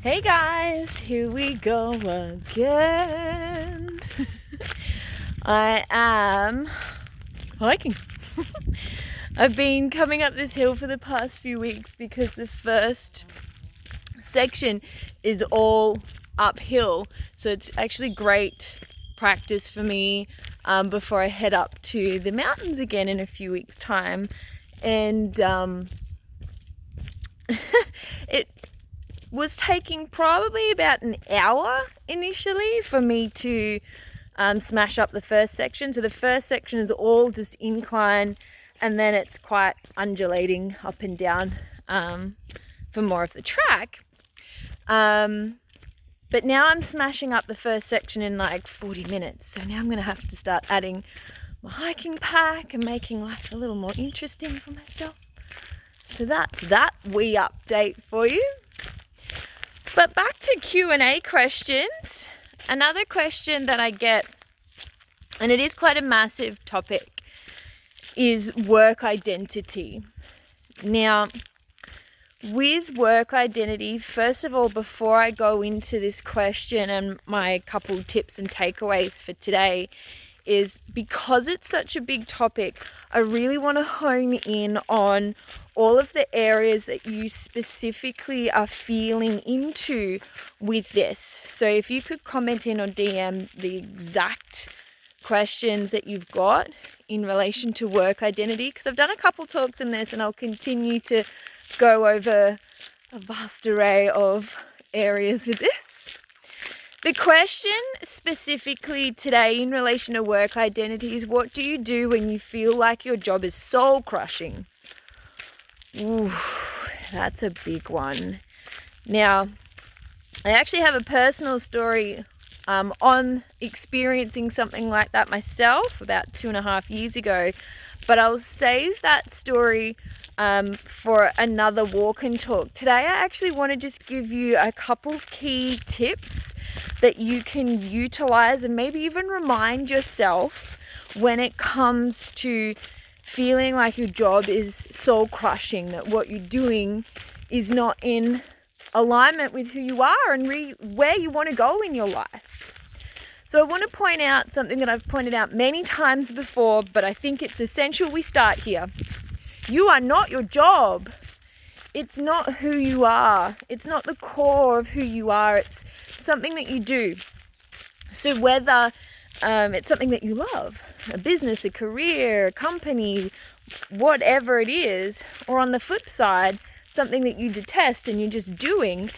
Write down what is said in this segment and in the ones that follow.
Hey guys, here we go again. I am hiking. I've been coming up this hill for the past few weeks because the first section is all uphill, so it's actually great practice for me before I head up to the mountains again in a few weeks' time. And it was taking probably about an hour initially for me to smash up the first section. So the first section is all just incline, and then it's quite undulating up and down for more of the track. But now I'm smashing up the first section in like 40 minutes. So now I'm going to have to start adding my hiking pack and making life a little more interesting for myself. So that's that wee update for you. But back to Q&A questions. Another question that I get, and it is quite a massive topic, is work identity. Now, with work identity, first of all, before I go into this question and my couple tips and takeaways for today, is because it's such a big topic, I really want to hone in on all of the areas that you specifically are feeling into with this. So if you could comment in or DM the exact questions that you've got in relation to work identity, because I've done a couple talks in this and I'll continue to go over a vast array of areas with this. The question specifically today in relation to work identity is, what do you do when you feel like your job is soul crushing? Ooh, that's a big one. Now, I actually have a personal story on experiencing something like that myself about 2.5 years ago, but I'll save that story for another walk and talk. Today I actually want to just give you a couple key tips that you can utilize and maybe even remind yourself when it comes to feeling like your job is soul crushing, that what you're doing is not in alignment with who you are and where you want to go in your life. So I want to point out something that I've pointed out many times before, but I think it's essential we start here. You are not your job. It's not who you are. It's not the core of who you are. It's something that you do. So whether it's something that you love, a business, a career, a company, whatever it is, or on the flip side, something that you detest and you're just doing,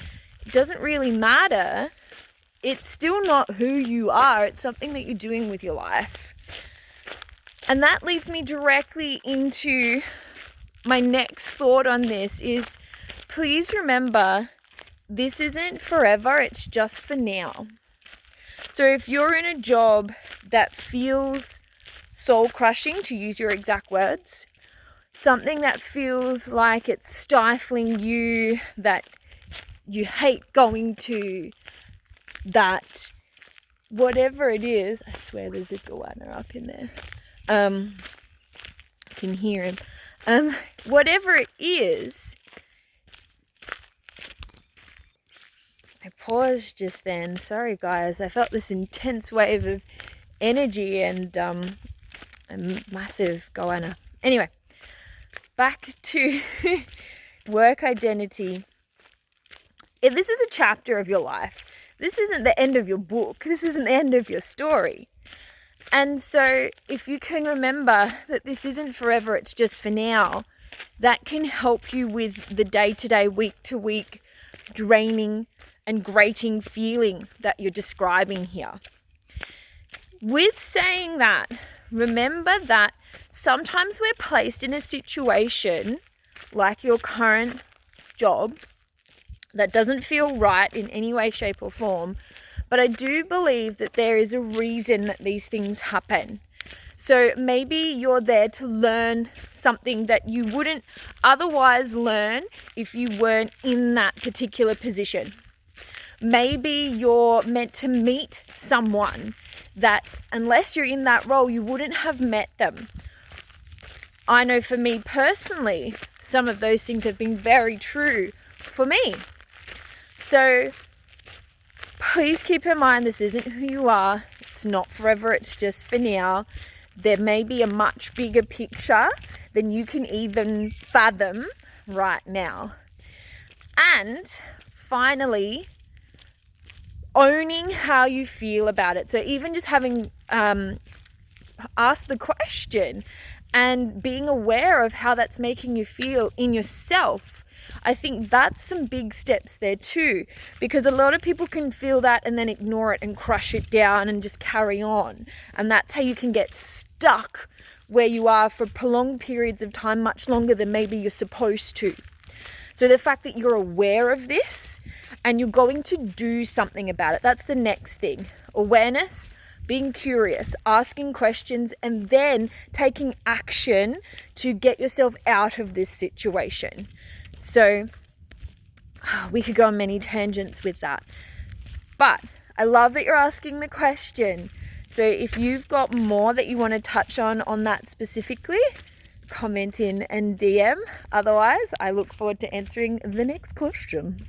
it doesn't really matter. It's still not who you are. It's something that you're doing with your life. And that leads me directly into my next thought on this is, please remember, this isn't forever, it's just for now. So if you're in a job that feels soul crushing, to use your exact words, something that feels like it's stifling you, that you hate going to, that whatever it is, I swear there's a goanna up in there. I can hear him. Whatever it is, I paused just then. Sorry guys, I felt this intense wave of energy and a massive goanna. Anyway, back to work identity. If this is a chapter of your life, this isn't the end of your book. This isn't the end of your story. And so if you can remember that this isn't forever, it's just for now, that can help you with the day-to-day, week-to-week draining and grating feeling that you're describing here. With saying that, remember that sometimes we're placed in a situation like your current job that doesn't feel right in any way, shape or form. But I do believe that there is a reason that these things happen. So maybe you're there to learn something that you wouldn't otherwise learn if you weren't in that particular position. Maybe you're meant to meet someone that, unless you're in that role, you wouldn't have met them. I know for me personally, some of those things have been very true for me. So please keep in mind, this isn't who you are. It's not forever, it's just for now. There may be a much bigger picture than you can even fathom right now. And finally, owning how you feel about it. So even just having asked the question and being aware of how that's making you feel in yourself, I think that's some big steps there too, because a lot of people can feel that and then ignore it and crush it down and just carry on. And that's how you can get stuck where you are for prolonged periods of time, much longer than maybe you're supposed to. So the fact that you're aware of this and you're going to do something about it, that's the next thing. Awareness, being curious, asking questions, and then taking action to get yourself out of this situation. So we could go on many tangents with that. But I love that you're asking the question. So if you've got more that you want to touch on that specifically, comment in and DM. Otherwise, I look forward to answering the next question.